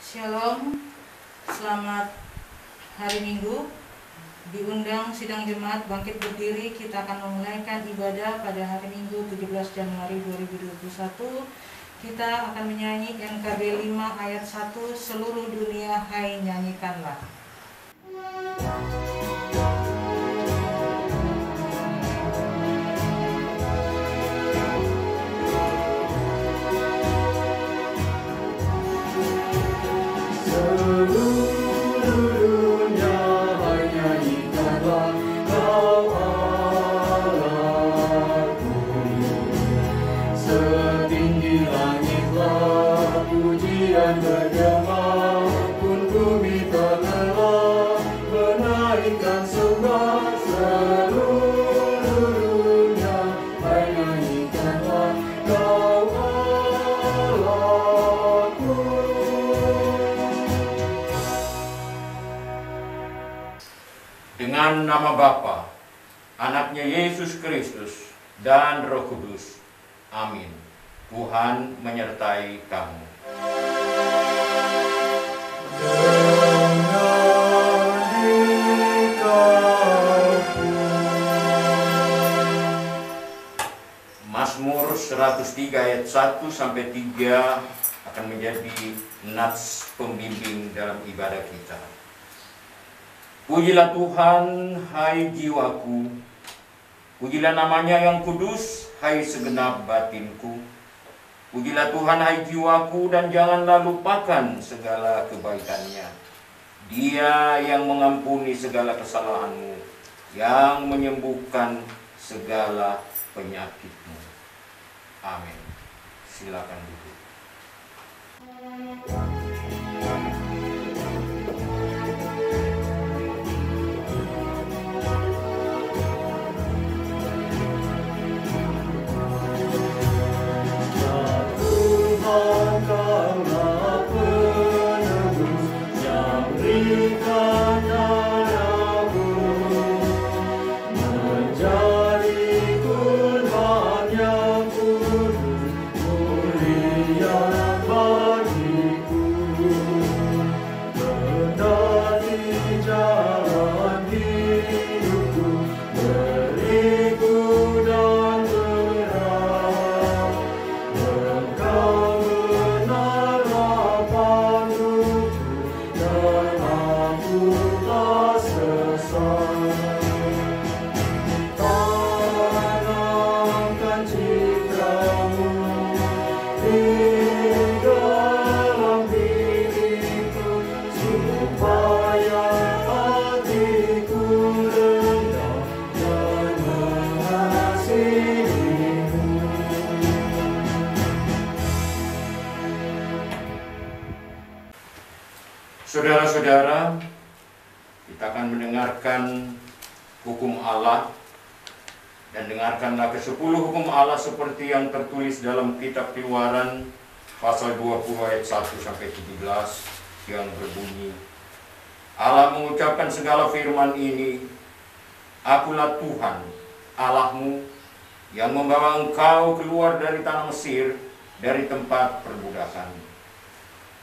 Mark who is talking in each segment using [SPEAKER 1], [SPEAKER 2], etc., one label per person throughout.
[SPEAKER 1] Shalom, selamat hari Minggu. Diundang sidang jemaat bangkit berdiri, kita akan memulaikan ibadah pada hari Minggu 17 Januari 2021. Kita akan menyanyi NKB 5 ayat 1, seluruh dunia hai nyanyikanlah.
[SPEAKER 2] Dengan nama Bapa, Anaknya Yesus Kristus, dan Roh Kudus. Amin. Tuhan menyertai kamu. Mazmur 103 ayat 1-3 akan menjadi nats pembimbing dalam ibadah kita. Pujilah Tuhan, hai jiwaku. Pujilah namanya yang kudus, hai segenap batinku. Pujilah Tuhan, hai jiwaku, dan janganlah lupakan segala kebaikannya. Dia yang mengampuni segala kesalahanmu, yang menyembuhkan segala penyakitmu. Amin. Silakan duduk. Saudara-saudara, kita akan mendengarkan hukum Allah, dan dengarkanlah ke-10 hukum Allah seperti yang tertulis dalam kitab Keluaran pasal 20 ayat 1-17 yang berbunyi, Allah mengucapkan segala firman ini, Akulah Tuhan Allahmu yang membawa engkau keluar dari tanah Mesir, dari tempat perbudakan.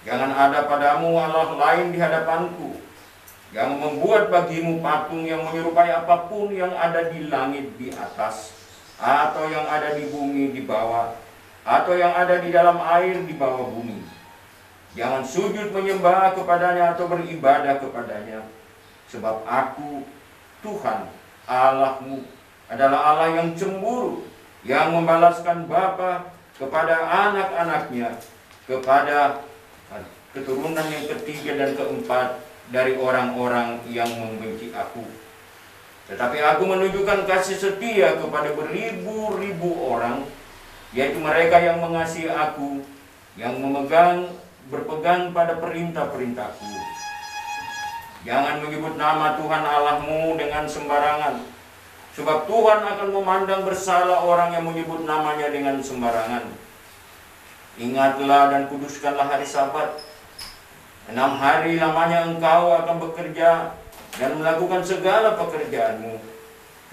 [SPEAKER 2] Jangan ada padamu Allah lain di hadapanku, yang membuat bagimu patung yang menyerupai apapun yang ada di langit di atas, atau yang ada di bumi di bawah, atau yang ada di dalam air di bawah bumi. Jangan sujud menyembah kepadanya atau beribadah kepadanya, sebab aku, Tuhan Allahmu, adalah Allah yang cemburu, yang membalaskan bapa kepada anak-anaknya, kepada keturunan yang ketiga dan keempat dari orang-orang yang membenci aku. Tetapi aku menunjukkan kasih setia kepada beribu-ribu orang, yaitu mereka yang mengasihi aku, yang berpegang pada perintah-perintahku. Jangan menyebut nama Tuhan Allahmu dengan sembarangan, sebab Tuhan akan memandang bersalah orang yang menyebut namanya dengan sembarangan. Ingatlah dan kuduskanlah hari Sabat. 6 hari lamanya engkau akan bekerja dan melakukan segala pekerjaanmu.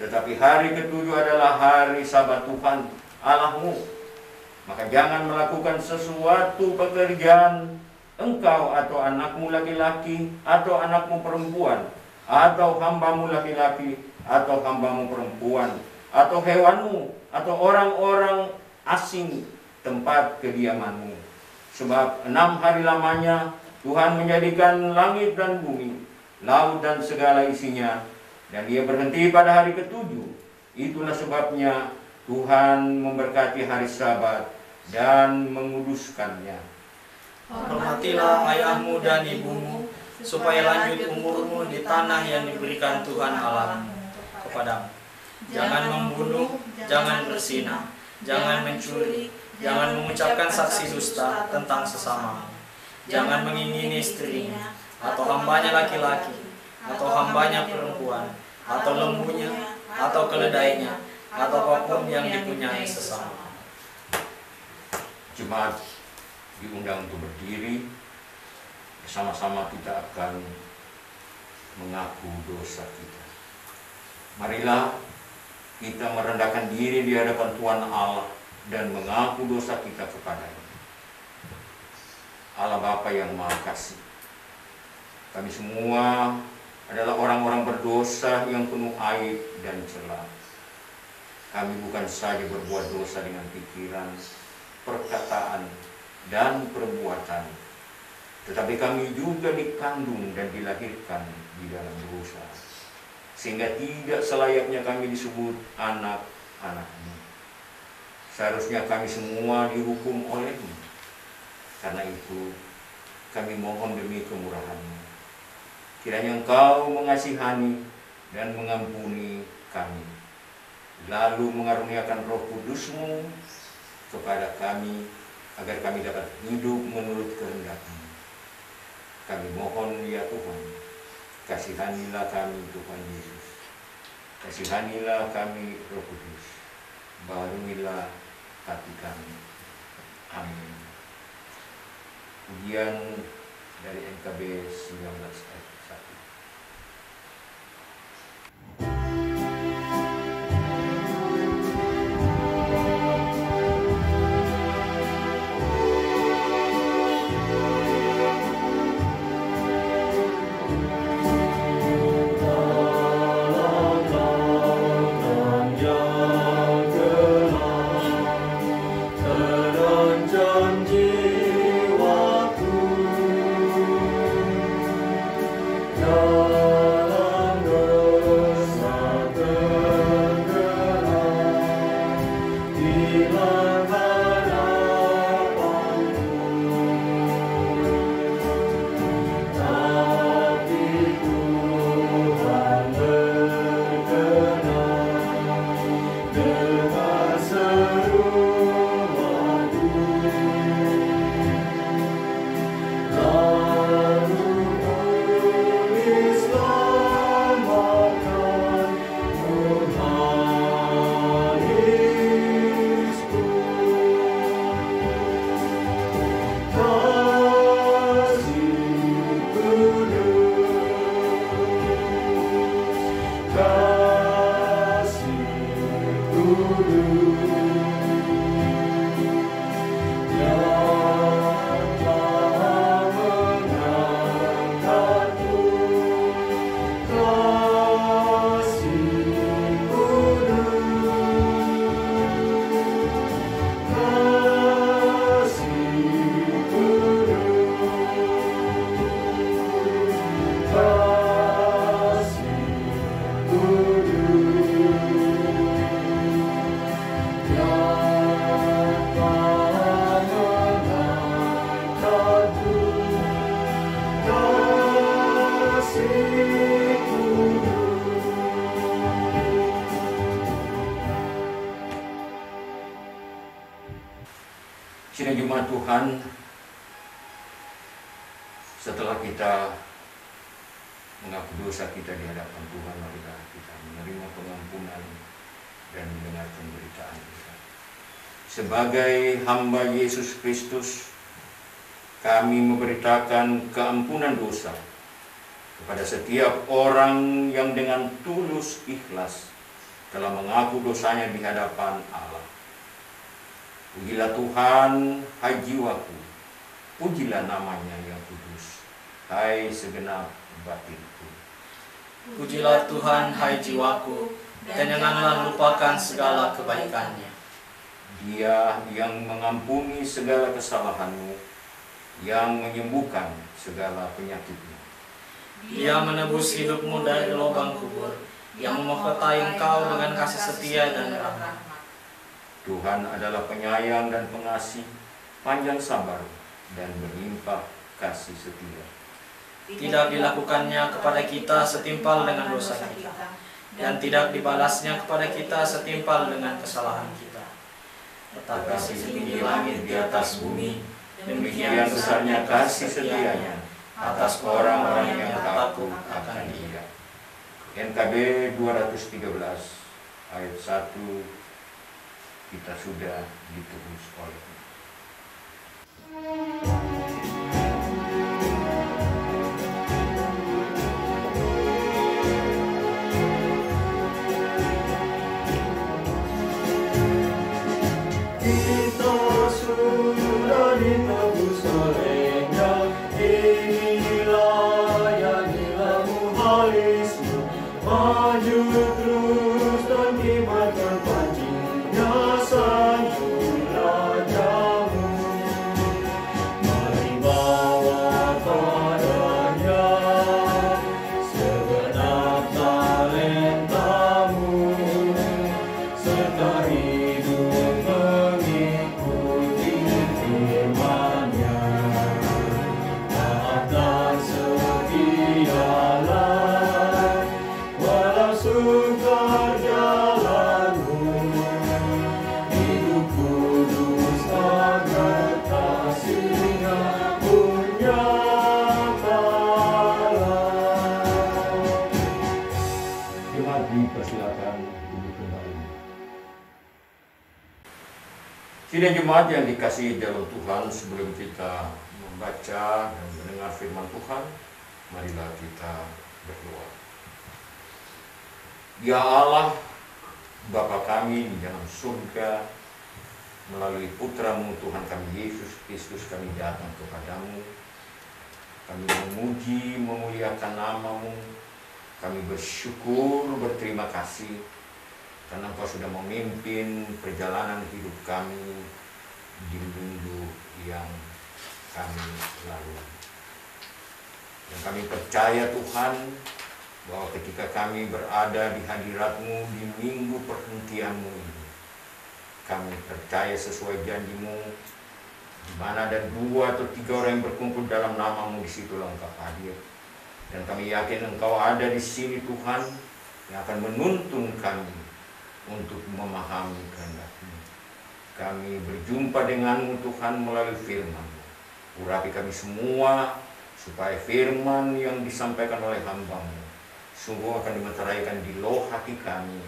[SPEAKER 2] Tetapi hari ke-7 adalah hari Sabat Tuhan Allahmu. Maka jangan melakukan sesuatu pekerjaan engkau atau anakmu laki-laki atau anakmu perempuan, atau hambamu laki-laki atau hambamu perempuan, atau hewanmu, atau orang-orang asing tempat kediamanmu. Sebab 6 hari lamanya Tuhan menjadikan langit dan bumi, laut dan segala isinya, dan Dia berhenti pada hari ke-7. Itulah sebabnya Tuhan memberkati hari Sabat dan menguduskannya.
[SPEAKER 3] Hormatilah ayahmu dan ibumu, supaya lanjut umurmu di tanah yang diberikan Tuhan Allahmu kepadamu. Jangan membunuh, jangan berzina, jangan mencuri, jangan mengucapkan saksi dusta tentang sesamamu. Jangan mengingini istrinya, atau hambanya laki-laki, atau hambanya perempuan, atau lembunya, atau keledainya, atau apapun yang dipunyai sesama.
[SPEAKER 2] Jemaat diundang untuk berdiri. Bersama-sama kita akan mengaku dosa kita. Marilah kita merendahkan diri di hadapan Tuhan Allah dan mengaku dosa kita kepada-Nya. Allah Bapa yang Maha Kasih, kami semua adalah orang-orang berdosa yang penuh aib dan celah. Kami bukan saja berbuat dosa dengan pikiran, perkataan, dan perbuatan, tetapi kami juga dikandung dan dilahirkan di dalam dosa, sehingga tidak selayaknya kami disebut anak-anak-Nya. Seharusnya kami semua dihukum oleh-Nya. Karena itu kami mohon demi kemurahan-Nya, kiranya Engkau mengasihani dan mengampuni kami, lalu mengaruniakan Roh Kudus-Mu kepada kami, agar kami dapat hidup menurut kehendak-Mu. Kami mohon ya Tuhan, kasihanilah kami Tuhan Yesus, kasihanilah kami Roh Kudus, baruilah hati kami. Amin. Pujian dari NKB 19 ayat 1. Sidang Jemaat Tuhan, setelah kita mengaku dosa kita di hadapan Tuhan, marilah kita menerima pengampunan dan mendengarkan beritaan kita. Sebagai hamba Yesus Kristus, kami memberitakan keampunan dosa kepada setiap orang yang dengan tulus ikhlas telah mengaku dosanya di hadapan Allah. Pujilah Tuhan, hai jiwaku, Pujilah namanya yang kudus, hai segenap batinku.
[SPEAKER 3] Pujilah Tuhan, hai jiwaku, dan janganlah lupakan segala kebaikannya.
[SPEAKER 2] Dia yang mengampuni segala kesalahanmu, yang menyembuhkan segala penyakitmu.
[SPEAKER 3] Dia menebus hidupmu dari lubang kubur, yang memahkotai engkau dengan kasih setia dan rahmat.
[SPEAKER 2] Tuhan adalah penyayang dan pengasih, panjang sabar, dan berlimpah kasih setia.
[SPEAKER 3] Tidak dilakukannya kepada kita setimpal dengan dosa kita, dan tidak dibalasnya kepada kita setimpal dengan kesalahan kita. Tetapi setinggi langit di atas bumi, demikian besarnya kasih setianya atas orang-orang yang takut akan Dia.
[SPEAKER 2] NKB 213 ayat 1 kita sudah ditebus oleh-Nya.
[SPEAKER 4] Kita sudah ditebus oleh-Nya, inilah yang ilmu halismu, maju terus dan kibarkan pancinya sanjung rajamu. Mari bawa padanya segenap talentamu, serta hidup mengikuti firman-Nya. Taat dan setialah, walau sukar jalanmu, hidup kudus agar kasih-Nya pun nyatalah.
[SPEAKER 2] Jemaat dipersilakan duduk kembali. Sidang jemaat yang dikasihi dalam Tuhan, sebelum kita membaca dan mendengar firman Tuhan, marilah kita berdoa. Ya Allah, Bapa kami di dalam surga, melalui Putra-Mu Tuhan kami Yesus Kristus kami datang kepadamu. Kami memuji, memuliakan nama-Mu. Kami bersyukur, berterima kasih karena Engkau sudah memimpin perjalanan hidup kami di minggu yang kami lalui. Dan kami percaya Tuhan bahwa ketika kami berada di hadirat-Mu di minggu perhentian-Mu ini, kami percaya sesuai janji-Mu, di mana ada 2 atau 3 orang yang berkumpul dalam nama-Mu, di situlah Engkau hadir. Dan kami yakin Engkau ada di sini Tuhan, yang akan menuntun kami untuk memahami kehendak-Mu. Kami berjumpa dengan-Mu Tuhan melalui firman-Mu. Urapi kami semua, supaya firman yang disampaikan oleh hamba-Mu sungguh akan dimeteraikan di loh hati kami,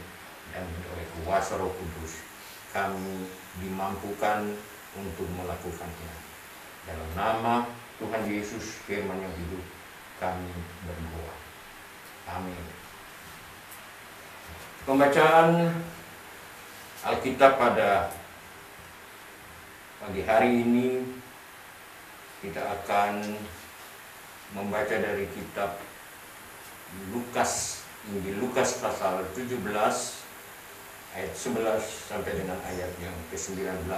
[SPEAKER 2] dan oleh kuasa Roh Kudus kami dimampukan untuk melakukannya. Dalam nama Tuhan Yesus, firman yang hidup, kami berdoa. Amin. Pembacaan Alkitab pada pagi hari ini, kita akan membaca dari kitab Lukas, Injil Lukas pasal 17 ayat 11 sampai dengan ayat yang ke-19.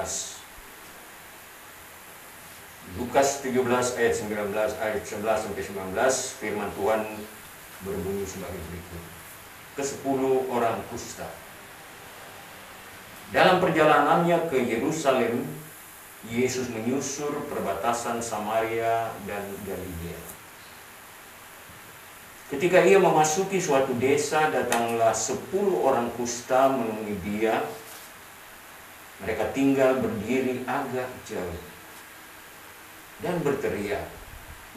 [SPEAKER 2] Lukas 17 ayat 19 ayat 11 sampai 19, firman Tuhan berbunyi sebagai berikut. Ke-10 orang kusta. Dalam perjalanannya ke Yerusalem, Yesus menyusur perbatasan Samaria dan Galilea. Ketika ia memasuki suatu desa, datanglah 10 orang kusta menemui dia. Mereka tinggal berdiri agak jauh dan berteriak,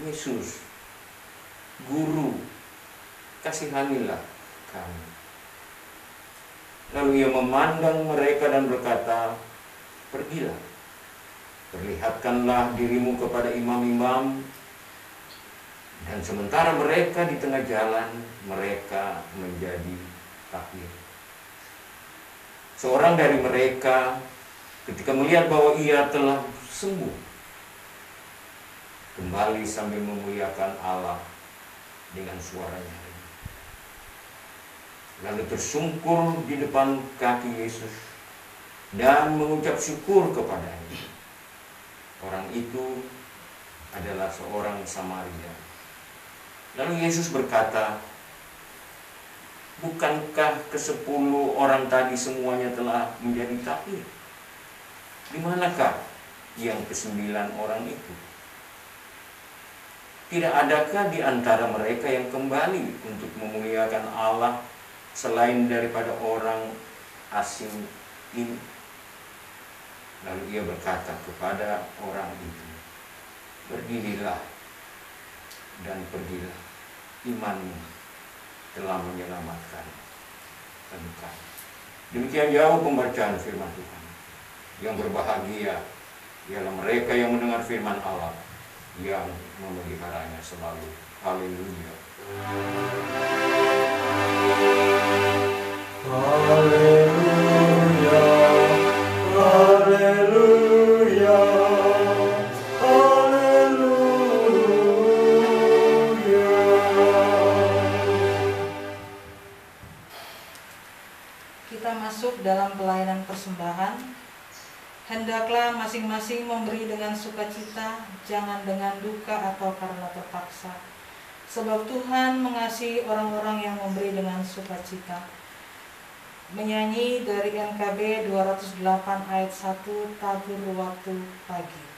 [SPEAKER 2] "Yesus, Guru, kasihanilah kami." Lalu ia memandang mereka dan berkata, "Pergilah, perlihatkanlah dirimu kepada imam-imam." Dan sementara mereka di tengah jalan, mereka menjadi takjub. Seorang dari mereka ketika melihat bahwa ia telah sembuh, kembali sambil memuliakan Allah dengan suaranya. Lalu tersungkur di depan kaki Yesus dan mengucap syukur kepadanya. Orang itu adalah seorang Samaria. Lalu Yesus berkata, bukankah ke-10 orang tadi semuanya telah menjadi takhir? Di manakah yang ke-9 orang itu? Tidak adakah di antara mereka yang kembali untuk memuliakan Allah selain daripada orang asing ini? Lalu ia berkata kepada orang itu, berdirilah dan pergilah, imanmu telah menyelamatkan engkau. Demikian jauh pembacaan firman Tuhan. Yang berbahagia ialah mereka yang mendengar firman Allah, yang memeliharanya selalu. Haleluya.
[SPEAKER 4] Haleluya, haleluya, haleluya.
[SPEAKER 1] Kita masuk dalam pelayanan persembahan. Hendaklah masing-masing memberi dengan sukacita, jangan dengan duka atau karena terpaksa. Sebab Tuhan mengasihi orang-orang yang memberi dengan sukacita. Menyanyi dari NKB 208 ayat 1, tabur waktu pagi.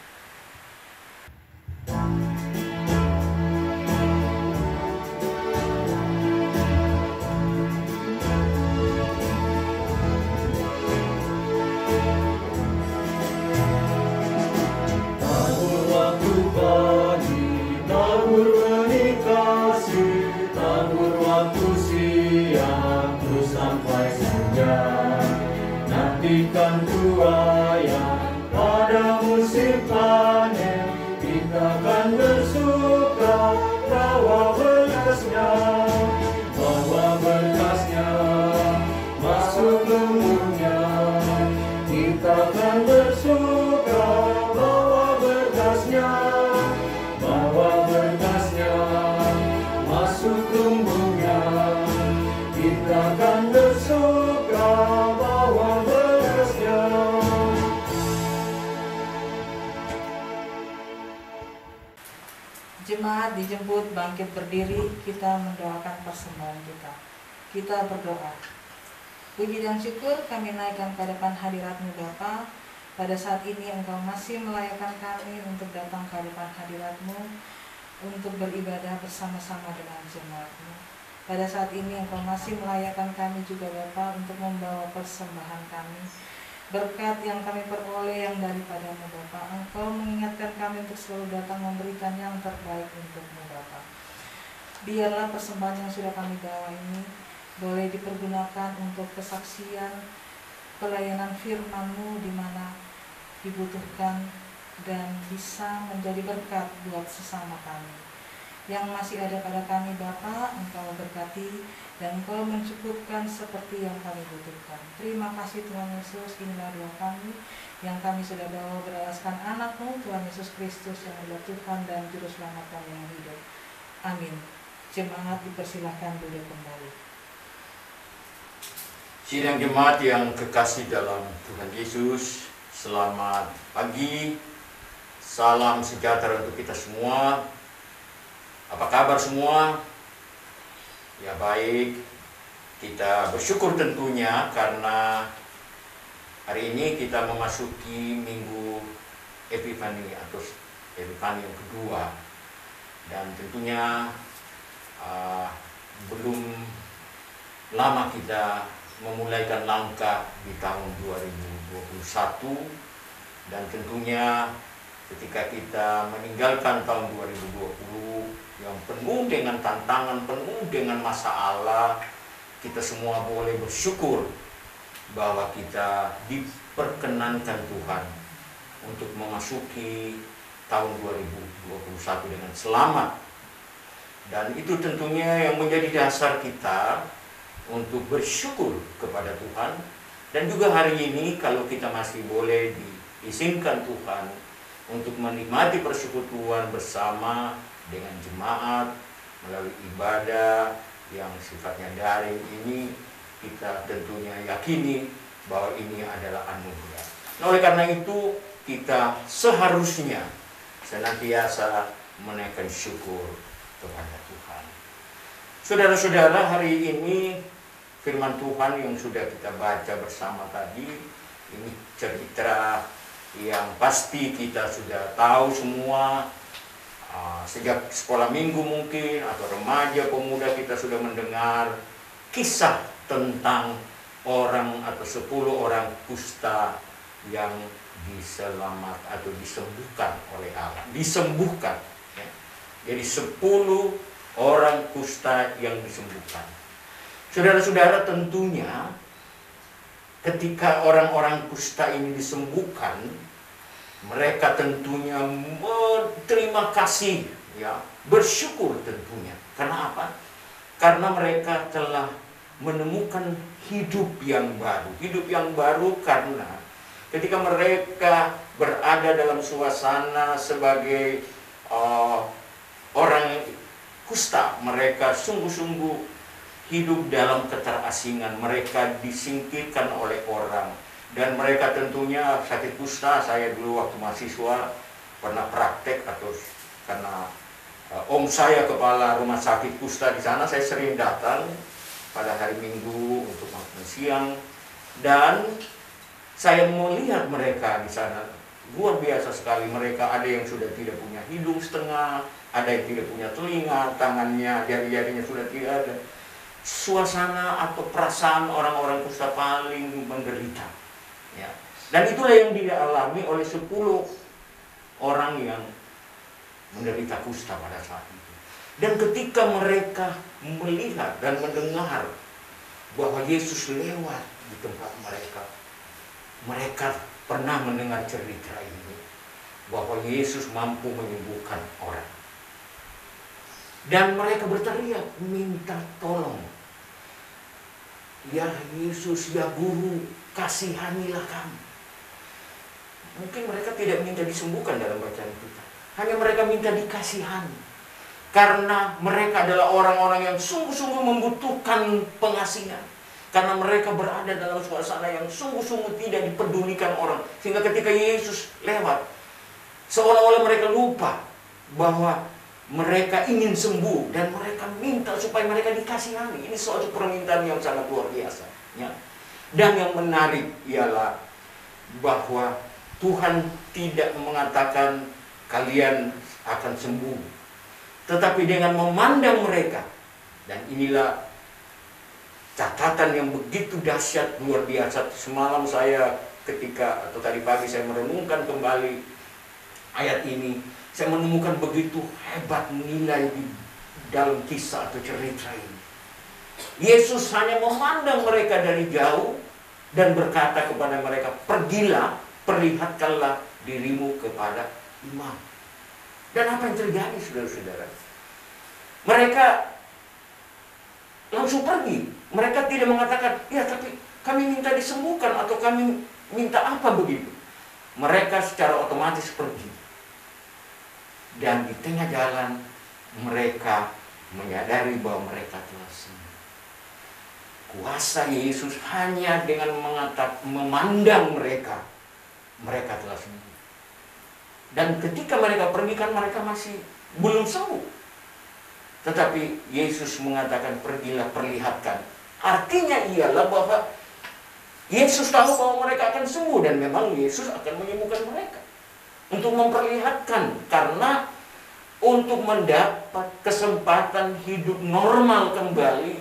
[SPEAKER 4] Nantikan tuayan pada musim panen, kita akan bersuka bawa berkasnya masuk lembutnya. Kita akan bersuka bawa berkasnya masuk lembutnya. Kita akan bersuka bawa berkasnya.
[SPEAKER 1] Jemaat dijemput bangkit berdiri, kita mendoakan persembahan kita. Kita berdoa. Puji dan syukur kami naikkan ke hadapan hadirat-Mu Bapa. Pada saat ini Engkau masih melayakkan kami untuk datang ke hadapan hadirat-Mu, untuk beribadah bersama-sama dengan jemaat-Mu. Pada saat ini Engkau masih melayakkan kami juga Bapa untuk membawa persembahan kami. Berkat yang kami peroleh yang daripada-Mu Bapa, Engkau mengingatkan kami untuk selalu datang memberikan yang terbaik untuk-Mu Bapa. Biarlah persembahan yang sudah kami bawa ini boleh dipergunakan untuk kesaksian pelayanan firman-Mu di mana dibutuhkan dan bisa menjadi berkat buat sesama kami. Yang masih ada pada kami Bapa, Engkau berkati dan Engkau mencukupkan seperti yang kami butuhkan. Terima kasih Tuhan Yesus, inilah doa kami yang kami sudah bawa beralaskan anak-Mu Tuhan Yesus Kristus yang adalah Tuhan dan Juru Selamat kami yang hidup. Amin. Jemaat dipersilahkan duduk kembali.
[SPEAKER 2] Sidang jemaat yang kekasih dalam Tuhan Yesus, selamat pagi, salam sejahtera untuk kita semua. Apa kabar semua? Ya baik, kita bersyukur tentunya karena hari ini kita memasuki minggu Epifani atau Epifani yang kedua. Dan tentunya belum lama kita memulaikan langkah di tahun 2021. Dan tentunya ketika kita meninggalkan tahun 2020 yang penuh dengan tantangan, penuh dengan masalah, kita semua boleh bersyukur bahwa kita diperkenankan Tuhan untuk memasuki tahun 2021 dengan selamat. Dan itu tentunya yang menjadi dasar kita untuk bersyukur kepada Tuhan. Dan juga hari ini kalau kita masih boleh diizinkan Tuhan untuk menikmati persekutuan bersama dengan jemaat melalui ibadah yang sifatnya daring ini, kita tentunya yakini bahwa ini adalah anugerah. Nah, oleh karena itu kita seharusnya senantiasa menaikkan syukur kepada Tuhan. Saudara-saudara, hari ini firman Tuhan yang sudah kita baca bersama tadi, ini cerita yang pasti kita sudah tahu semua. Sejak sekolah minggu mungkin atau remaja pemuda kita sudah mendengar kisah tentang orang atau 10 orang kusta yang diselamat atau disembuhkan oleh Allah. Disembuhkan, ya. Jadi 10 orang kusta yang disembuhkan. Saudara-saudara, tentunya ketika orang-orang kusta ini disembuhkan, mereka tentunya berterima kasih, ya, bersyukur tentunya. Karena apa? Karena mereka telah menemukan hidup yang baru. Hidup yang baru karena ketika mereka berada dalam suasana sebagai orang kusta, mereka sungguh-sungguh hidup dalam keterasingan. Mereka disingkirkan oleh orang. Dan mereka tentunya sakit kusta. Saya dulu waktu mahasiswa pernah praktek, atau karena om saya kepala rumah sakit kusta di sana, saya sering datang pada hari Minggu untuk makan siang. Dan saya melihat mereka di sana luar biasa sekali. Mereka ada yang sudah tidak punya hidung setengah, ada yang tidak punya telinga, tangannya, jari-jarinya sudah tidak ada. Suasana atau perasaan orang-orang kusta paling menderita, ya. Dan itulah yang dialami oleh 10 orang yang menderita kusta pada saat itu. Dan ketika mereka melihat dan mendengar bahwa Yesus lewat di tempat mereka, mereka pernah mendengar cerita ini, bahwa Yesus mampu menyembuhkan orang. Dan mereka berteriak minta tolong. Ya Yesus, ya Guru, kasihanilah kami. Mungkin mereka tidak minta disembuhkan dalam bacaan kita, hanya mereka minta dikasihani. Karena mereka adalah orang-orang yang sungguh-sungguh membutuhkan pengasihan. Karena mereka berada dalam suasana yang sungguh-sungguh tidak dipedulikan orang. Sehingga ketika Yesus lewat, seolah-olah mereka lupa bahwa mereka ingin sembuh dan mereka minta supaya mereka dikasihani. Ini suatu permintaan yang sangat luar biasa, ya. Dan yang menarik ialah bahwa Tuhan tidak mengatakan kalian akan sembuh, tetapi dengan memandang mereka. Dan inilah catatan yang begitu dahsyat, luar biasa. Semalam saya ketika, atau tadi pagi saya merenungkan kembali ayat ini, saya menemukan begitu hebat nilai di dalam kisah atau cerita ini. Yesus hanya memandang mereka dari jauh dan berkata kepada mereka, pergilah, perlihatkanlah dirimu kepada imam. Dan apa yang terjadi, saudara-saudara? Mereka langsung pergi. Mereka tidak mengatakan, ya tapi kami minta disembuhkan atau kami minta apa begitu. Mereka secara otomatis pergi. Dan di tengah jalan mereka menyadari bahwa mereka telah sembuh. Kuasa Yesus hanya dengan memandang mereka, mereka telah sembuh. Dan ketika mereka pergi, kan mereka masih belum sembuh. Tetapi Yesus mengatakan, pergilah, perlihatkan. Artinya ialah bahwa Yesus tahu bahwa mereka akan sembuh, dan memang Yesus akan menyembuhkan mereka. Untuk memperlihatkan, karena untuk mendapat kesempatan hidup normal kembali,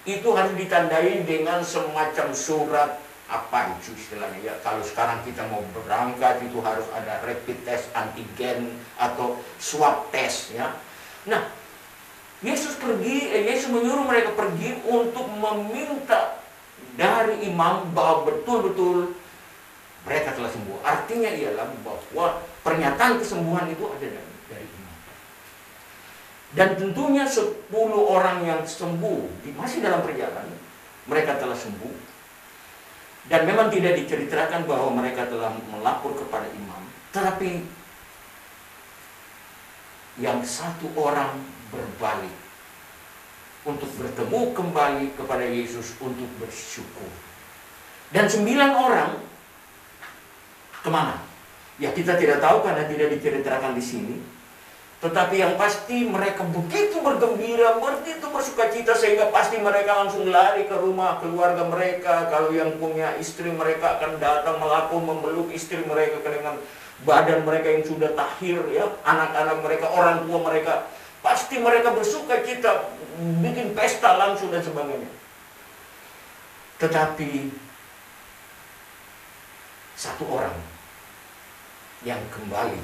[SPEAKER 2] itu harus ditandai dengan semacam surat, apa itu istilahnya, ya. Kalau sekarang kita mau berangkat itu harus ada rapid test, antigen, atau swab test, ya. Nah, Yesus menyuruh mereka pergi untuk meminta dari imam bahwa betul-betul mereka telah sembuh. Artinya ialah bahwa pernyataan kesembuhan itu ada dari imam. Dan tentunya 10 orang yang sembuh masih dalam perjalanan, mereka telah sembuh. Dan memang tidak diceritakan bahwa mereka telah melapor kepada imam. Tetapi yang satu orang berbalik untuk bertemu kembali kepada Yesus untuk bersyukur. Dan 9 orang kemana? Ya kita tidak tahu karena tidak diceritakan di sini. Tetapi yang pasti mereka begitu bergembira, begitu bersukacita sehingga pasti mereka langsung lari ke rumah keluarga mereka. Kalau yang punya istri mereka akan datang melapor memeluk istri mereka dengan badan mereka yang sudah tahir, ya, anak-anak mereka, orang tua mereka. Pasti mereka bersukacita, bikin pesta langsung dan sebagainya. Tetapi satu orang yang kembali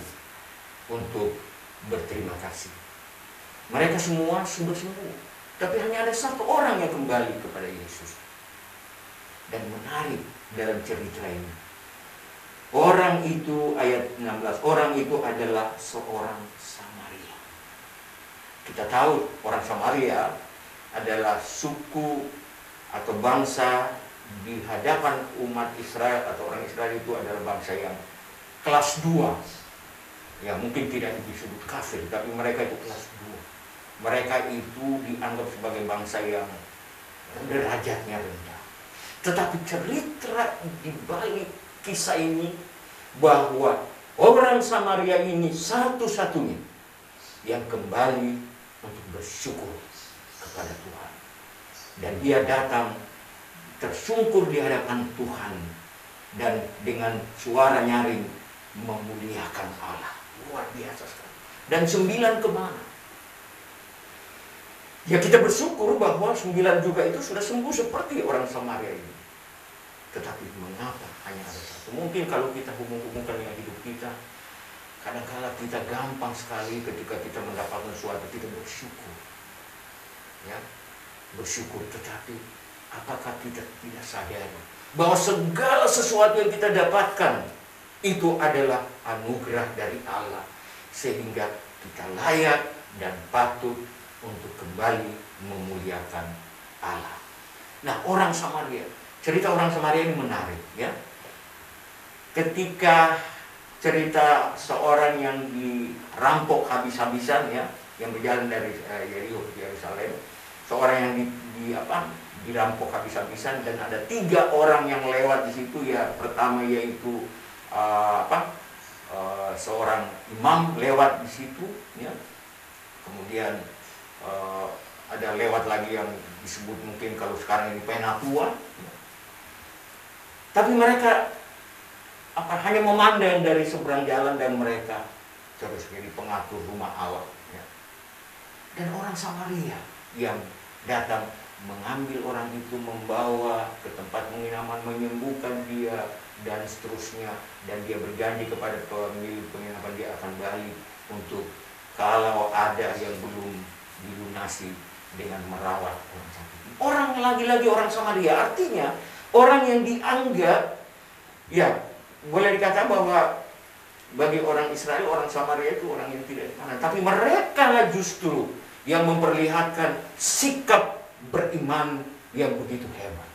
[SPEAKER 2] untuk berterima kasih. Mereka semua sudah sembuh, tapi hanya ada satu orang yang kembali kepada Yesus. Dan menarik dalam cerita ini, orang itu, ayat 16, orang itu adalah seorang Samaria. Kita tahu orang Samaria adalah suku atau bangsa di hadapan umat Israel, atau orang Israel itu adalah bangsa yang kelas 2. Ya mungkin tidak disebut kafir, tapi mereka itu kelas 2. Mereka itu dianggap sebagai bangsa yang derajatnya rendah. Tetapi cerita di balik kisah ini bahwa orang Samaria ini satu-satunya yang kembali untuk bersyukur kepada Tuhan. Dan dia datang tersungkur di hadapan Tuhan dan dengan suara nyaring memuliakan Allah. Luar biasa sekali. Dan 9 kemana? Ya kita bersyukur bahwa 9 juga itu sudah sembuh seperti orang Samaria ini. Tetapi mengapa hanya ada satu? Mungkin kalau kita hubung-hubungkan dengan hidup kita, kadang-kala kita gampang sekali ketika kita mendapatkan sesuatu kita bersyukur. Ya, bersyukur, tetapi apakah kita tidak sadar bahwa segala sesuatu yang kita dapatkan itu adalah anugerah dari Allah, sehingga kita layak dan patut untuk kembali memuliakan Allah. Nah, orang Samaria, cerita orang Samaria ini menarik, ya. Ketika cerita seorang yang dirampok habis-habisan, ya, yang berjalan dari Yeriko ke Yerusalem, seorang yang dirampok habis-habisan, dan ada 3 orang yang lewat di situ, ya. Pertama yaitu seorang imam lewat di situ, ya. Kemudian ada lewat lagi yang disebut mungkin kalau sekarang ini penatua, ya. Tapi mereka hanya memandang dari seberang jalan dan mereka terus jadi pengatur rumah Allah, ya. Dan orang Samaria yang datang mengambil orang itu, membawa ke tempat penginapan, menyembuhkan dia dan seterusnya, dan dia berjanji kepada pemilik penginapan dia akan balik untuk kalau ada yang belum dilunasi dengan merawat orang sakit. Orang lagi-lagi orang Samaria, artinya orang yang dianggap, ya boleh dikatakan bahwa bagi orang Israel, orang Samaria itu orang yang tidak dipandang, tapi mereka lah justru yang memperlihatkan sikap beriman yang begitu hebat.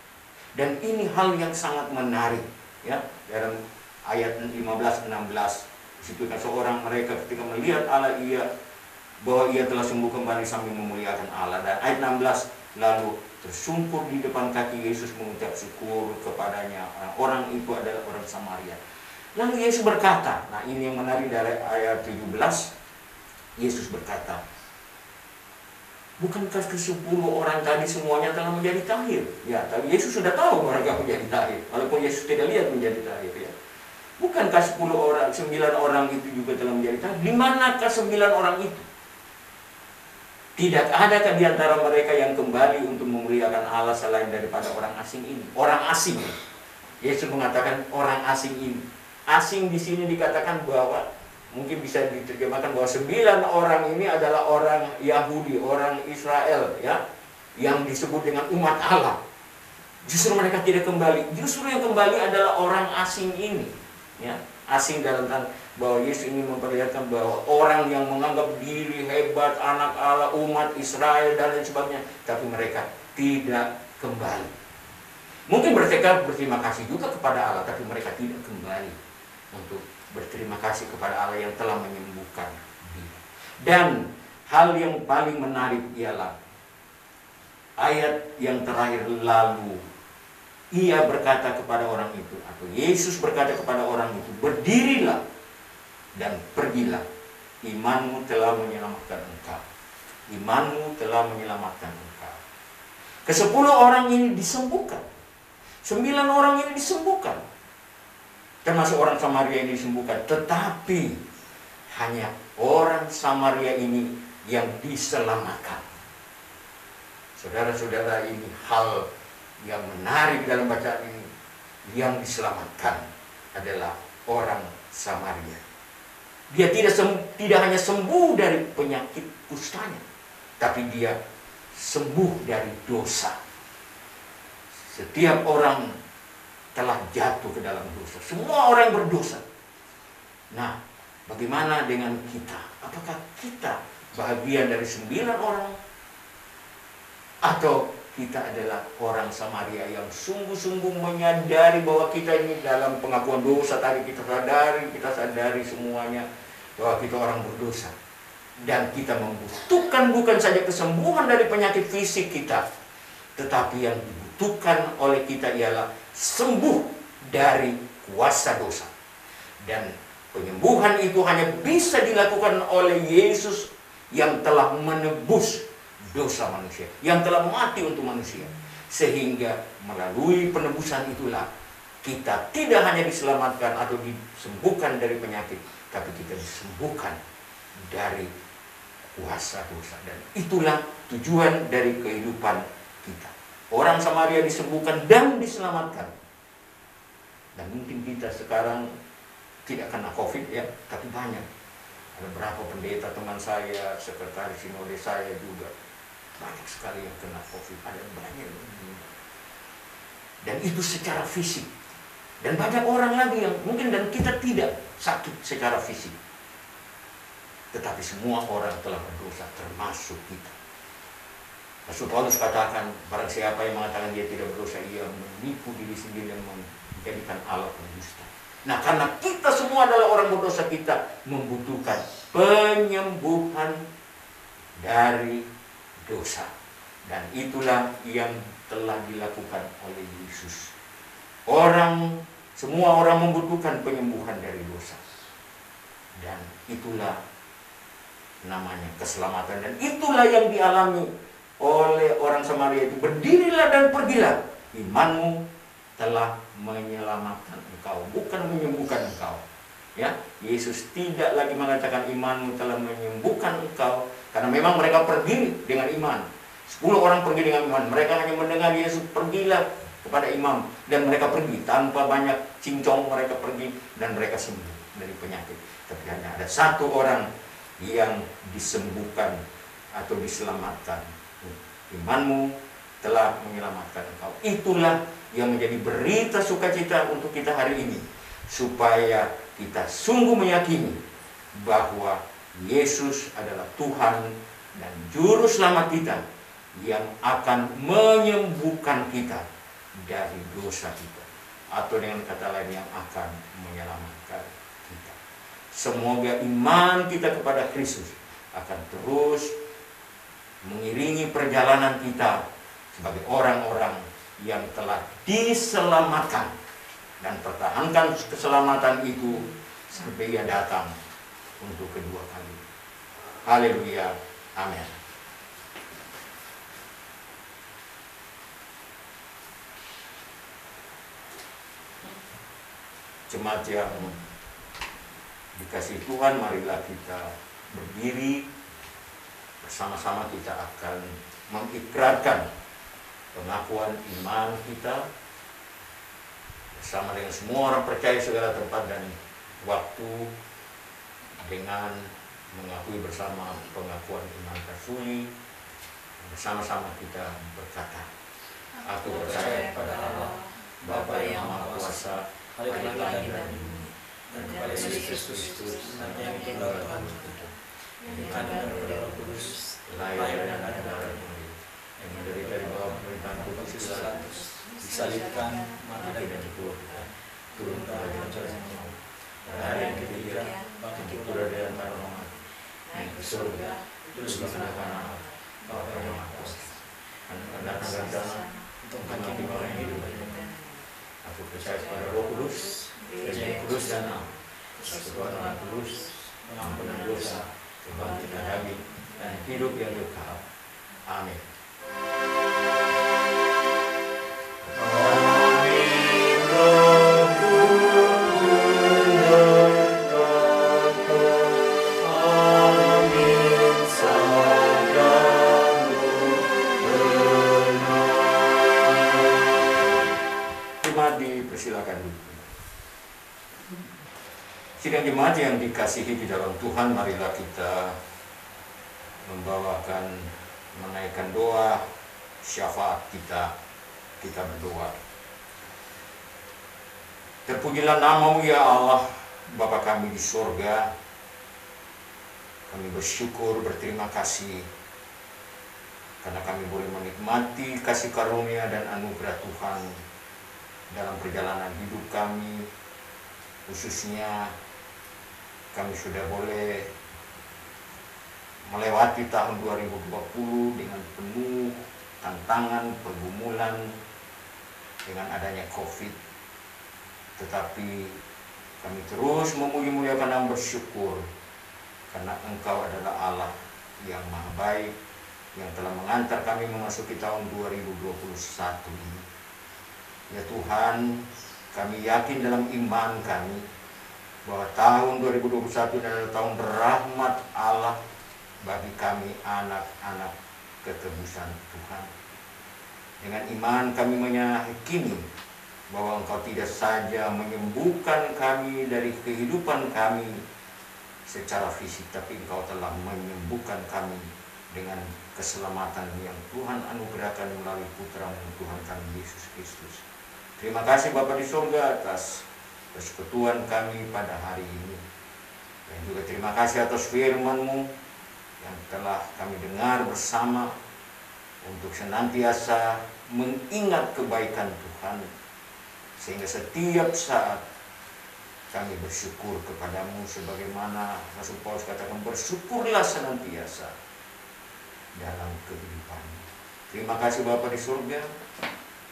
[SPEAKER 2] Dan ini hal yang sangat menarik, ya, dalam ayat 15-16. Situ kan seorang mereka ketika melihat Allah, bahwa ia telah sembuh kembali sambil memuliakan Allah. Dan ayat 16, lalu tersungkur di depan kaki Yesus mengucap syukur kepadanya. Orang itu adalah orang Samaria. Lalu Yesus berkata, nah ini yang menarik dari ayat 17. Yesus berkata, bukankah ke-10 orang tadi semuanya telah menjadi tahir? Ya, tapi Yesus sudah tahu mereka menjadi tahir, walaupun Yesus tidak lihat menjadi tahir, ya. Bukankah 9 orang itu juga telah menjadi tahir? Di manakah 9 orang itu? Tidak adakah di antara mereka yang kembali untuk memuliakan Allah selain daripada orang asing ini? Orang asing. Yesus mengatakan orang asing ini. Asing di sini dikatakan bahwa mungkin bisa diterjemahkan bahwa 9 orang ini adalah orang Yahudi, orang Israel, ya, yang disebut dengan umat Allah. Justru mereka tidak kembali. Justru yang kembali adalah orang asing ini, ya. Asing dalam bahwa Yesus ini memperlihatkan bahwa orang yang menganggap diri hebat, anak Allah, umat Israel dan lain sebagainya, tapi mereka tidak kembali. Mungkin mereka berterima kasih juga kepada Allah, tapi mereka tidak kembali untuk berterima kasih kepada Allah yang telah menyembuhkan dia. Dan hal yang paling menarik ialah ayat yang terakhir, lalu ia berkata kepada orang itu, atau Yesus berkata kepada orang itu, berdirilah dan pergilah, imanmu telah menyelamatkan engkau. Imanmu telah menyelamatkan engkau. Ke-10 orang ini disembuhkan. 9 orang ini disembuhkan. Termasuk orang Samaria ini disembuhkan. Tetapi hanya orang Samaria ini yang diselamatkan. Saudara-saudara, ini hal yang menarik dalam bacaan ini. Yang diselamatkan adalah orang Samaria. Dia tidak hanya sembuh dari penyakit kustanya, tapi dia sembuh dari dosa. Setiap orang telah jatuh ke dalam dosa. Semua orang berdosa. Nah, bagaimana dengan kita? Apakah kita bahagian dari 9 orang? Atau kita adalah orang Samaria yang sungguh-sungguh menyadari bahwa kita ini dalam pengakuan dosa tadi, kita sadari semuanya bahwa kita orang berdosa. Dan kita membutuhkan bukan saja kesembuhan dari penyakit fisik kita, tetapi yang dibutuhkan oleh kita ialah sembuh dari kuasa dosa. Dan penyembuhan itu hanya bisa dilakukan oleh Yesus yang telah menebus dosa manusia, yang telah mati untuk manusia. Sehingga melalui penebusan itulah kita tidak hanya diselamatkan atau disembuhkan dari penyakit, tapi kita disembuhkan dari kuasa dosa. Dan itulah tujuan dari kehidupan kita. Orang Samaria disembuhkan dan diselamatkan. Dan mungkin kita sekarang tidak kena COVID ya, tapi banyak. Ada berapa pendeta teman saya, sekretaris sinode saya juga, banyak sekali yang kena COVID. Ada banyak. Dan itu secara fisik. Dan banyak orang lagi yang mungkin dan kita tidak sakit secara fisik. Tetapi semua orang telah berdosa, termasuk kita. Rasul Paulus katakan, barang siapa yang mengatakan dia tidak berdosa, ia menipu diri sendiri dan menjadikan Allah pendusta. Nah, karena kita semua adalah orang berdosa, kita membutuhkan penyembuhan dari dosa. Dan itulah yang telah dilakukan oleh Yesus. Semua orang membutuhkan penyembuhan dari dosa. Dan itulah namanya keselamatan. Dan itulah yang dialami oleh orang Samaria itu. Berdirilah dan pergilah, imanmu telah menyelamatkan engkau, bukan menyembuhkan engkau. Ya, Yesus tidak lagi mengatakan imanmu telah menyembuhkan engkau, karena memang mereka pergi dengan iman. 10 orang pergi dengan iman. Mereka hanya mendengar Yesus, pergilah kepada imam, dan mereka pergi tanpa banyak cincong. Mereka pergi dan mereka sembuh dari penyakit. Tapi hanya ada 1 orang yang disembuhkan atau diselamatkan. Imanmu telah menyelamatkan engkau. Itulah yang menjadi berita sukacita untuk kita hari ini, supaya kita sungguh meyakini bahwa Yesus adalah Tuhan dan Juru Selamat kita, yang akan menyembuhkan kita dari dosa kita, atau dengan kata lain yang akan menyelamatkan kita. Semoga iman kita kepada Kristus akan terus mengiringi perjalanan kita sebagai orang-orang yang telah diselamatkan, dan pertahankan keselamatan itu sampai Ia datang untuk kedua kali. Haleluya, amin. Jemaat yang dikasihi Tuhan, marilah kita berdiri bersama-sama. Kita akan mengikrarkan pengakuan iman kita bersama dengan semua orang percaya segala tempat dan waktu, dengan mengakui bersama pengakuan iman rasuli. Bersama-sama kita berkata, aku percaya kepada Allah, Bapa yang Maha Kuasa, Hari langit dan bumi, dan kepada Yesus Kristus, yang tunggal Tuhan Yesus, yang dikandung dari Roh Kudus, lahir dan ada darah yang menderita di bawah pemerintahan Pontius Pilatus, disalibkan, mati dan dikuburkan, turun ke kerajaan maut. Pada hari yang ketiga, bangkit pula dari antara orang mati, naik ke
[SPEAKER 3] surga, terus laksanakan Bapa yang Maha Kuasa. Anak-anak sana untuk kami orang yang hidup. Aku percaya pada Roh Kudus, Gereja Kudus dan Am, persekutuan Roh Kudus, pengampunan dosa, kebangkitan daging, dan hidup yang kekal. Amin.
[SPEAKER 2] Dipersilakan dulu. Sidang jemaat yang dikasihi di dalam Tuhan, marilah kita membawakan, menaikkan doa syafaat kita berdoa. Terpujilah nama-Mu ya Allah, Bapa kami di surga. Kami bersyukur, berterima kasih karena kami boleh menikmati kasih karunia dan anugerah Tuhan dalam perjalanan hidup kami. Khususnya kami sudah boleh melewati tahun 2020 dengan penuh tantangan, pergumulan dengan adanya COVID. Tetapi kami terus memuji-muliakan dan bersyukur karena Engkau adalah Allah yang Maha Baik, yang telah mengantar kami memasuki tahun 2021 ini. Ya Tuhan, kami yakin dalam iman kami bahwa tahun 2021 adalah tahun rahmat Allah bagi kami anak-anak ketebusan Tuhan. Dengan iman kami meyakini bahwa Engkau tidak saja menyembuhkan kami dari kehidupan kami secara fisik, tapi Engkau telah menyembuhkan kami dengan keselamatan yang Tuhan anugerahkan melalui Putra-Mu Tuhan kami Yesus Kristus. Terima kasih Bapa di surga atas persekutuan kami pada hari ini. Dan juga terima kasih atas firman-Mu yang telah kami dengar bersama untuk senantiasa mengingat kebaikan Tuhan. Sehingga setiap saat kami bersyukur kepadamu sebagaimana Rasul Paulus katakan, bersyukurlah senantiasa dalam kehidupan. Terima kasih Bapa di surga.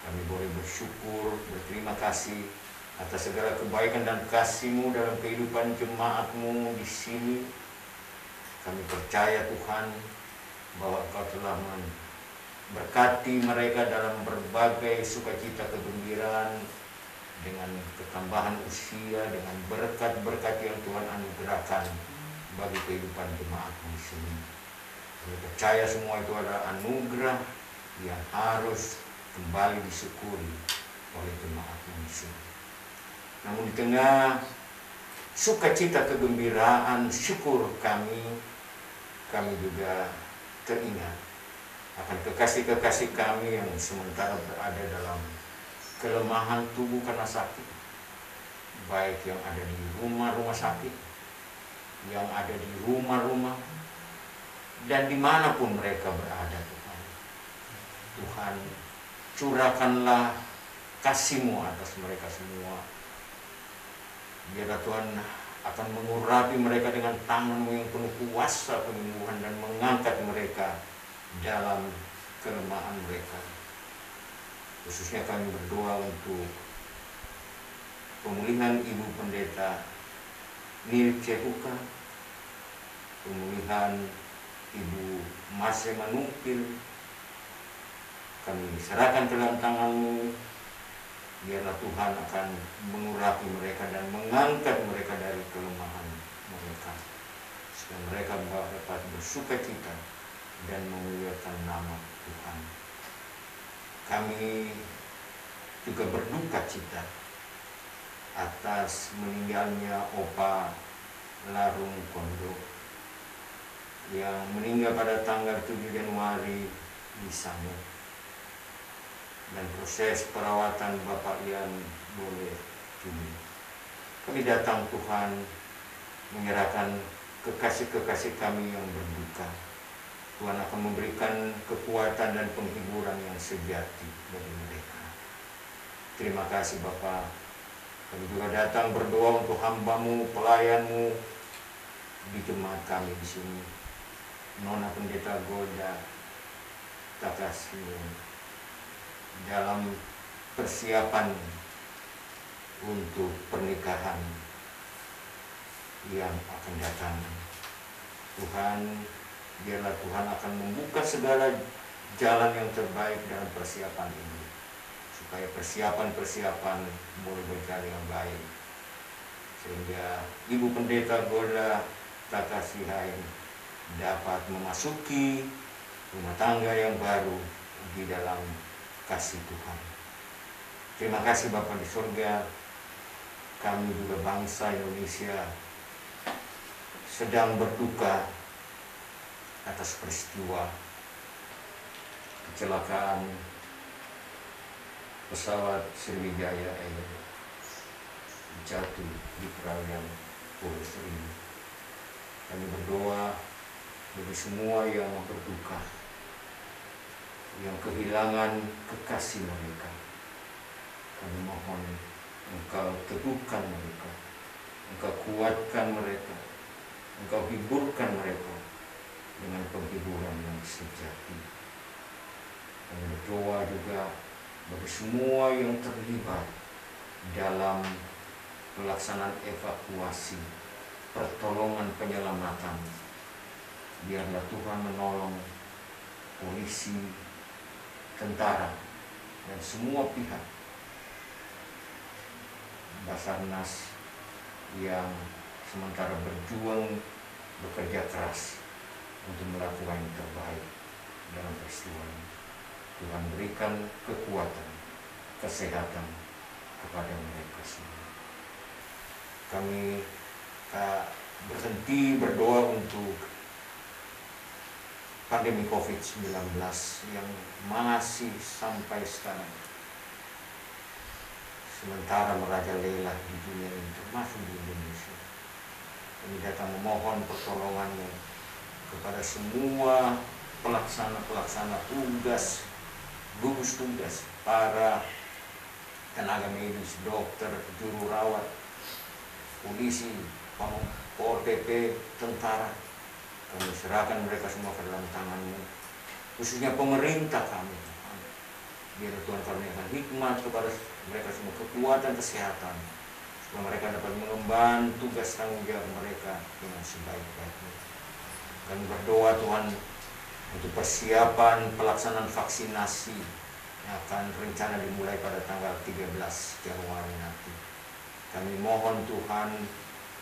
[SPEAKER 2] Kami boleh bersyukur, berterima kasih atas segala kebaikan dan kasih-Mu dalam kehidupan jemaat-Mu di sini. Kami percaya Tuhan bahwa Engkau telah memberkati mereka dalam berbagai sukacita kegembiraan, dengan ketambahan usia, dengan berkat-berkat yang Tuhan anugerahkan bagi kehidupan jemaat-Mu di sini. Kami percaya semua itu adalah anugerah yang harus kembali disyukuri oleh jemaat-Mu di sini. Namun di tengah sukacita kegembiraan syukur kami juga teringat akan kekasih-kekasih kami yang sementara berada dalam kelemahan tubuh karena sakit, baik yang ada di rumah-rumah sakit, yang ada di rumah-rumah, dan dimanapun mereka berada. Tuhan, curahkanlah kasih-Mu atas mereka semua. Biarlah Tuhan akan mengurapi mereka dengan tangan-Mu yang penuh kuasa penyembuhan dan mengangkat mereka dalam kelemahan mereka. Khususnya kami berdoa untuk pemulihan Ibu Pendeta Nirce Huka, pemulihan Ibu Mase Manukil. Kami serahkan ke dalam tangan-Mu. Biarlah Tuhan akan mengurapi mereka dan mengangkat mereka dari kelemahan mereka, supaya mereka dapat bersukacita dan memuliakan nama Tuhan. Kami juga berduka cita atas meninggalnya Opa Larung Kondo yang meninggal pada tanggal 7 Januari di Sanur. Dan proses perawatan Bapak Ian boleh Juni. Kami datang Tuhan menyerahkan kekasih-kekasih kami yang berduka. Tuhan akan memberikan kekuatan dan penghiburan yang sejati bagi mereka. Terima kasih Bapak. Kami juga datang berdoa untuk hamba-Mu, pelayan-Mu di jemaat kami di sini. Nona Pendeta Golda Takasih dalam persiapan untuk pernikahan yang akan datang. Tuhan, biarlah Tuhan akan membuka segala jalan yang terbaik dalam persiapan ini, supaya persiapan boleh berjalan yang baik, sehingga Ibu Pendeta Golda Takasih dapat memasuki rumah tangga yang baru di dalam kasih Tuhan. Terima kasih Bapa di surga. Kami juga bangsa Indonesia sedang berduka atas peristiwa kecelakaan pesawat Sriwijaya Air jatuh di perairan Pulau Seribu. Kami berdoa bagi semua yang berduka, yang kehilangan kekasih mereka. Kami mohon Engkau teguhkan mereka, Engkau kuatkan mereka, Engkau hiburkan mereka dengan penghiburan yang sejati. Kami berdoa juga bagi semua yang terlibat dalam pelaksanaan evakuasi, pertolongan penyelamatan. Biarlah Tuhan menolong polisi, tentara, dan semua pihak, Basarnas yang sementara berjuang bekerja keras untuk melakukan yang terbaik dalam peristiwa ini. Tuhan berikan kekuatan, kesehatan kepada mereka semua. Kami berhenti berdoa untuk pandemi COVID-19 yang masih sampai sekarang sementara merajalela di dunia ini, termasuk di Indonesia. Kami datang memohon pertolongannya kepada semua pelaksana tugas, gugus tugas, para tenaga medis, dokter, juru rawat, polisi, Pol PP, tentara. Kami serahkan mereka semua ke dalam tangan-Mu, khususnya pemerintah kami. Biar Tuhan karuniakan hikmat kepada mereka semua, kekuatan kesehatan, supaya mereka dapat mengemban tugas tanggung jawab mereka dengan sebaik-baiknya. Kami berdoa Tuhan untuk persiapan pelaksanaan vaksinasi yang akan rencana dimulai pada tanggal 13 Januari nanti. Kami mohon Tuhan,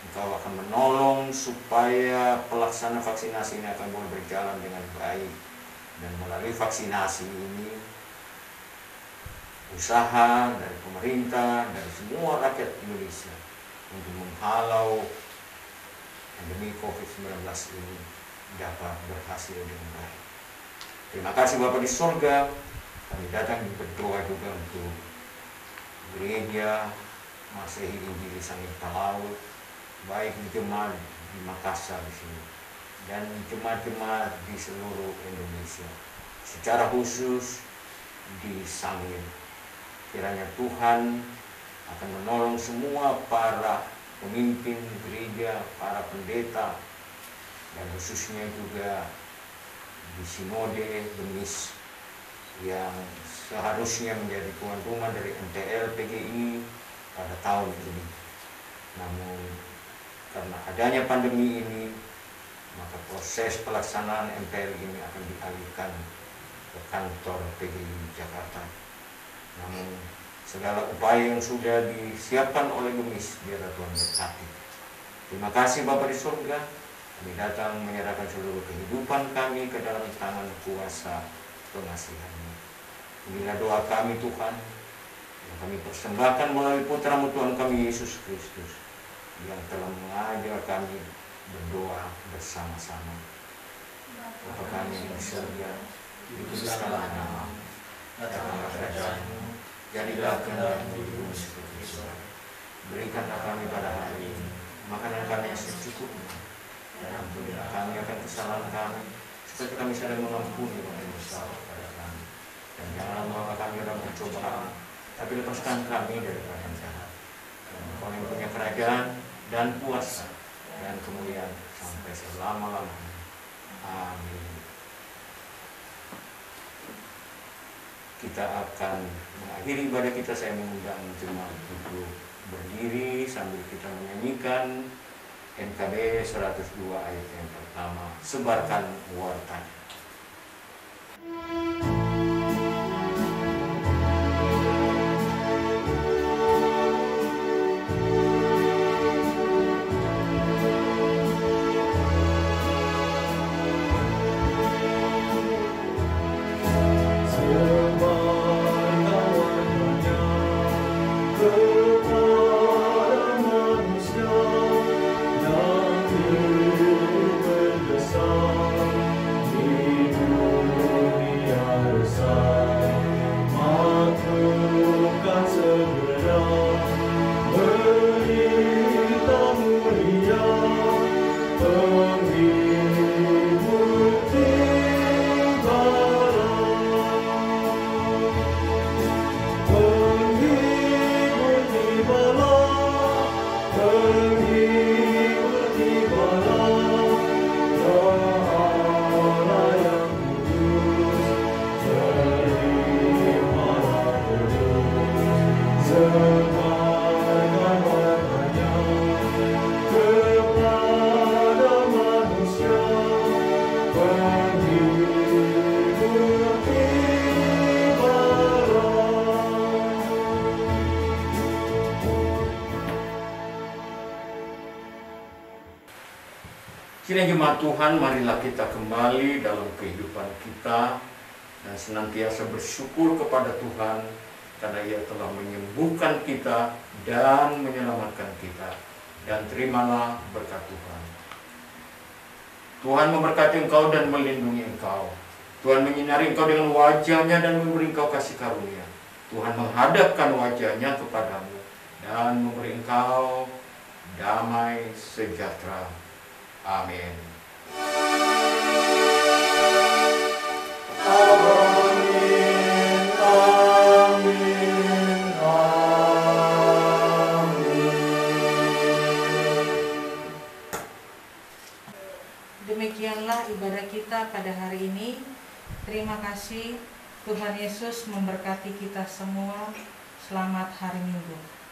[SPEAKER 2] Engkau akan menolong supaya pelaksanaan vaksinasi ini akan boleh berjalan dengan baik, dan melalui vaksinasi ini usaha dari pemerintah, dari semua rakyat Indonesia untuk menghalau pandemi COVID-19 ini dapat berhasil dengan baik. Terima kasih Bapa di surga. Kami datang berdoa juga untuk gereja Masehi Injili Sangit Talaut, baik di jemaat di Makassar di sini dan jemaat-jemaat di seluruh Indonesia, secara khusus di Sangir. Kiranya Tuhan akan menolong semua para pemimpin gereja, para pendeta, dan khususnya juga di Sinode Gemis yang seharusnya menjadi tuan rumah dari MTL PGI pada tahun ini. Namun karena adanya pandemi ini, maka proses pelaksanaan MTL ini akan dialihkan ke kantor PGI Jakarta. Namun segala upaya yang sudah disiapkan oleh Gemis, biarlah Tuhan berkati. Terima kasih Bapa di surga. Kami datang menyerahkan seluruh kehidupan kami ke dalam tangan kuasa pengasihan-Mu. Inilah doa kami Tuhan, yang kami persembahkan melalui putra-Mu Tuhan kami Yesus Kristus, yang telah mengajar kami berdoa bersama-sama. Bapa kami di surga, dikuduskanlah nama-Mu, datanglah kerajaan-Mu, jadilah kehendak-Mu di bumi seperti di surga. Berikanlah kami pada hari ini makanan kami yang secukupnya, dan ampunilah kami akan kesalahan kami, seperti kami sedang mengampuni orang yang bersalah pada kami. Dan janganlah membawa kami dalam pencobaan, tapi lepaskan kami daripada yang jahat. Karena Engkau yang punya kerajaan dan kuasa dan kemuliaan sampai selama-lamanya. Amin. Kita akan mengakhiri ibadah kita. Saya mengundang jemaat duduk berdiri sambil kita menyanyikan NKB 102 ayat yang pertama, sebarkan wartanya. Kiranya jemaat Tuhan, marilah kita kembali dalam kehidupan kita dan senantiasa bersyukur kepada Tuhan karena Ia telah menyembuhkan kita dan menyelamatkan kita. Dan terimalah berkat Tuhan. Tuhan memberkati engkau dan melindungi engkau. Tuhan menyinari engkau dengan wajah-Nya dan memberi engkau kasih karunia. Tuhan menghadapkan wajah-Nya kepadamu dan memberi engkau damai sejahtera. Amin.
[SPEAKER 4] Amin, amin, amin.
[SPEAKER 1] Demikianlah ibadah kita pada hari ini. Terima kasih. Tuhan Yesus memberkati kita semua. Selamat hari Minggu.